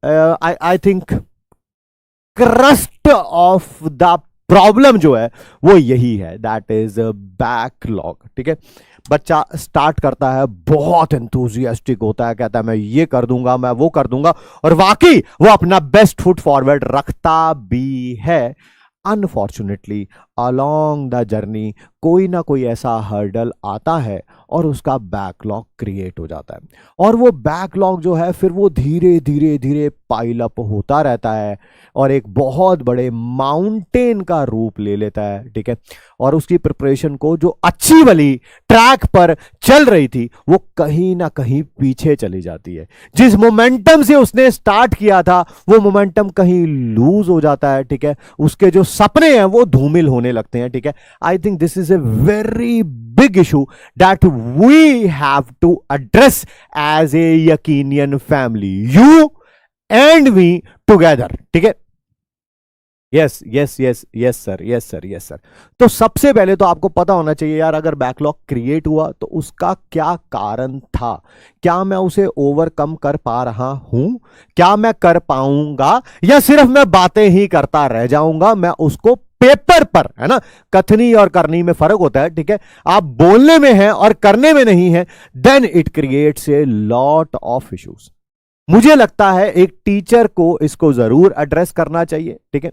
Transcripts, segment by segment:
I think crust of the problem जो है वो यही है, दैट इज बैकलॉग। ठीक है, बच्चा स्टार्ट करता है, बहुत एंथुजियास्टिक होता है, कहता है मैं ये कर दूंगा, मैं वो कर दूंगा, और वाकई वो अपना बेस्ट फुट फॉरवर्ड रखता भी है। अनफॉर्चुनेटली अलोंग द जर्नी कोई ना कोई ऐसा हर्डल आता है और उसका बैकलॉग क्रिएट हो जाता है, और वो बैकलॉग जो है फिर वो धीरे धीरे धीरे पाइल अप होता रहता है और एक बहुत बड़े माउंटेन का रूप ले लेता है। ठीक है, और उसकी प्रिपरेशन को जो अच्छी वाली ट्रैक पर चल रही थी वो कहीं ना कहीं पीछे चली जाती है। जिस मोमेंटम से उसने स्टार्ट किया था वो मोमेंटम कहीं लूज हो जाता है। ठीक है, उसके जो सपने हैं वो धूमिल होने लगते हैं। ठीक है, I think this is a very big issue that we have to address as a Yakinian family, you and we together. ठीक है, yes yes yes yes sir, yes sir, yes sir. तो सबसे पहले तो आपको पता होना चाहिए यार, अगर बैकलॉग क्रिएट हुआ तो उसका क्या कारण था, क्या मैं उसे ओवरकम कर पा रहा हूं, क्या मैं कर पाऊंगा, या सिर्फ मैं बातें ही करता रह जाऊंगा। मैं उसको पेपर पर, है ना, कथनी और करनी में फर्क होता है। ठीक है, आप बोलने में हैं और करने में नहीं है, then it creates a lot of issues. मुझे लगता है एक टीचर को इसको जरूर एड्रेस करना चाहिए। ठीक है,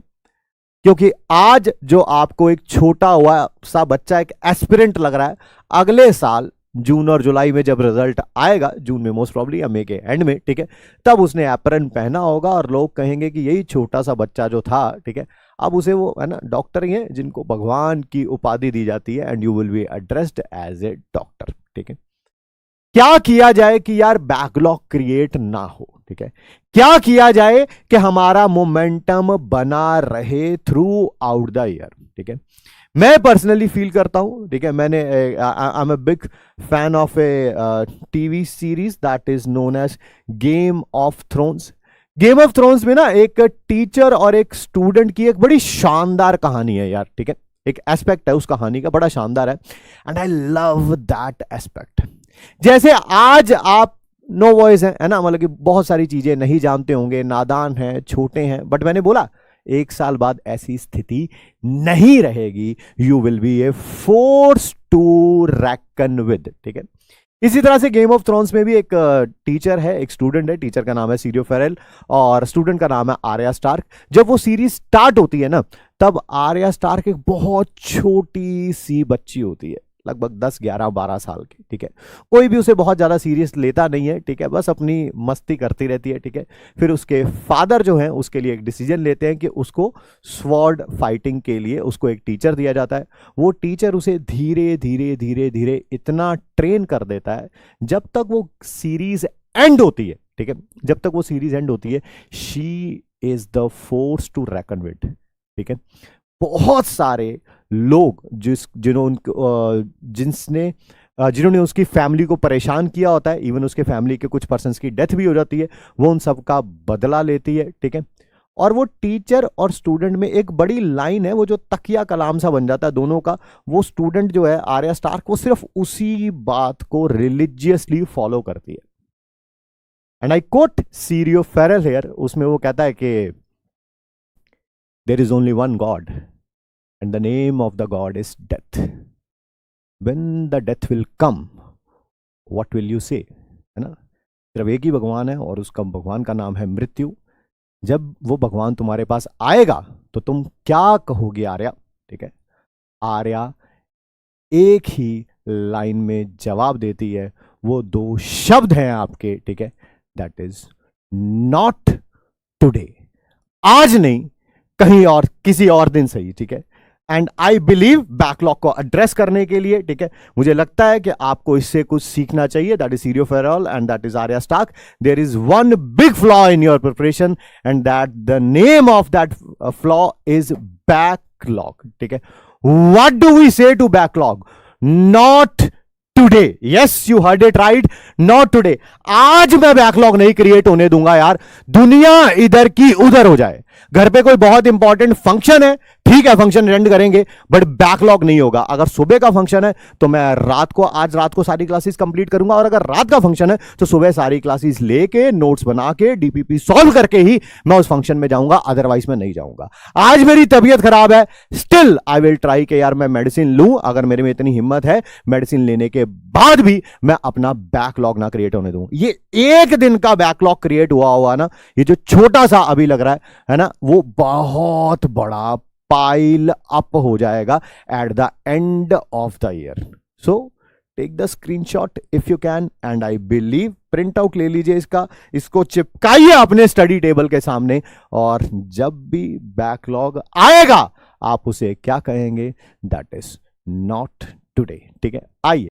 क्योंकि आज जो आपको एक छोटा हुआ सा बच्चा एक एस्पिरेंट लग रहा है, अगले साल जून और जुलाई में जब रिजल्ट आएगा, जून में मोस्ट प्रॉब्ली या मई के एंड में, ठीक है, तब उसने एप्रन पहना होगा और लोग कहेंगे कि यही छोटा सा बच्चा जो था, ठीक है, अब उसे वो, है ना, डॉक्टर ही है जिनको भगवान की उपाधि दी जाती है, and you will be addressed as a doctor. ठीक है, क्या किया जाए कि यार बैकलॉग क्रिएट ना हो। ठीक है, क्या किया जाए कि हमारा मोमेंटम बना रहे थ्रू आउट द ईयर। ठीक है, मैं पर्सनली फील करता हूं, ठीक है, मैंने I am a big fan of a TV series that is known as Game of Thrones. Game of Thrones में ना एक टीचर और एक स्टूडेंट की एक बड़ी शानदार कहानी है यार। ठीक है, एक एस्पेक्ट है उस कहानी का बड़ा शानदार है, and I love that aspect. जैसे आज आप नो वॉइस है ना, मतलब कि बहुत सारी चीजें नहीं जानते होंगे, नादान हैं, छोटे हैं, बट मैंने बोला एक साल बाद ऐसी स्थिति नहीं रहेगी, you will be a force to reckon with. ठीक है, इसी तरह से गेम ऑफ थ्रोन्स में भी एक टीचर है, एक स्टूडेंट है, टीचर का नाम है सीरियो फेरेल और स्टूडेंट का नाम है आर्या स्टार्क। जब वो सीरीज स्टार्ट होती है ना, तब आर्या स्टार्क एक बहुत छोटी सी बच्ची होती है, लगभग 10, 11, 12 साल की। ठीक है, कोई भी उसे बहुत ज़्यादा सीरियस लेता नहीं है। ठीक है, बस अपनी मस्ती करती रहती है। ठीक है, फिर उसके फादर जो हैं उसके लिए एक डिसीजन लेते हैं कि उसको स्वॉर्ड फाइटिंग के लिए उसको एक टीचर दिया जाता है। वो टीचर उसे धीरे धीरे धीरे धीरे इतना ट्रेन कर देता है जब तक वो सीरीज एंड होती है। ठीक है, जब तक वो सीरीज एंड होती है, she is the force to reckon with. ठीक है, बहुत सारे लोग जिन्होंने उसकी फैमिली को परेशान किया होता है, इवन उसके फैमिली के कुछ पर्सन्स की डेथ भी हो जाती है, वो उन सब का बदला लेती है। ठीक है, और वो टीचर और स्टूडेंट में एक बड़ी लाइन है, वो जो तकिया कलाम सा बन जाता है दोनों का। वो स्टूडेंट जो है आर्या स्टार्क, वो सिर्फ उसी बात को रिलीजियसली फॉलो करती है। And I quote Syrio Forel here, उसमें वो कहता है कि there is only one God and the name of the God is death. When the death will come, what will you say? है ना, सिर्फ एक ही भगवान है और उसका भगवान का नाम है मृत्यु। जब वो भगवान तुम्हारे पास आएगा तो तुम क्या कहोगे आर्या? ठीक है, आर्या एक ही लाइन में जवाब देती है, वो 2 शब्द हैं आपके। ठीक है, दैट इज नॉट टुडे, आज नहीं, कहीं और, किसी और दिन सही। ठीक है, एंड आई बिलीव बैकलॉग को एड्रेस करने के लिए, ठीक है, मुझे लगता है कि आपको इससे कुछ सीखना चाहिए। That is Syrio Forel and that is Arya Stark. There is one big flaw in your preparation and that the name of that flaw is backlog. ठीक है, what do we say to backlog? Not today. Yes, you heard it right, not today. आज मैं backlog नहीं create होने दूंगा यार, दुनिया इधर की उधर हो जाए, घर पे कोई बहुत इंपॉर्टेंट फंक्शन है, ठीक है फंक्शन अटेंड करेंगे, बट बैकलॉग नहीं होगा। अगर सुबह का फंक्शन है तो मैं आज रात को सारी क्लासेस कंप्लीट करूंगा, और अगर रात का फंक्शन है तो सुबह सारी क्लासेस लेके नोट्स बना के डीपीपी सॉल्व करके ही मैं उस फंक्शन में जाऊंगा, अदरवाइज मैं नहीं जाऊंगा। आज मेरी तबीयत खराब है, स्टिल आई विल ट्राई कि यार मैं मेडिसिन लूं। अगर मेरे में इतनी हिम्मत है, मेडिसिन लेने के बाद भी मैं अपना बैकलॉग ना क्रिएट होने दूं। ये एक दिन का बैकलॉग क्रिएट हुआ ना, ये जो छोटा सा अभी लग रहा है ना, वो बहुत बड़ा पाइल अप हो जाएगा at the end of the year. So take the screenshot if you can, and I believe print out ले लीजिए इसका, इसको चिपकाइए अपने स्टडी टेबल के सामने, और जब भी बैकलॉग आएगा आप उसे क्या कहेंगे, दैट इज नॉट टुडे। ठीक है, आइए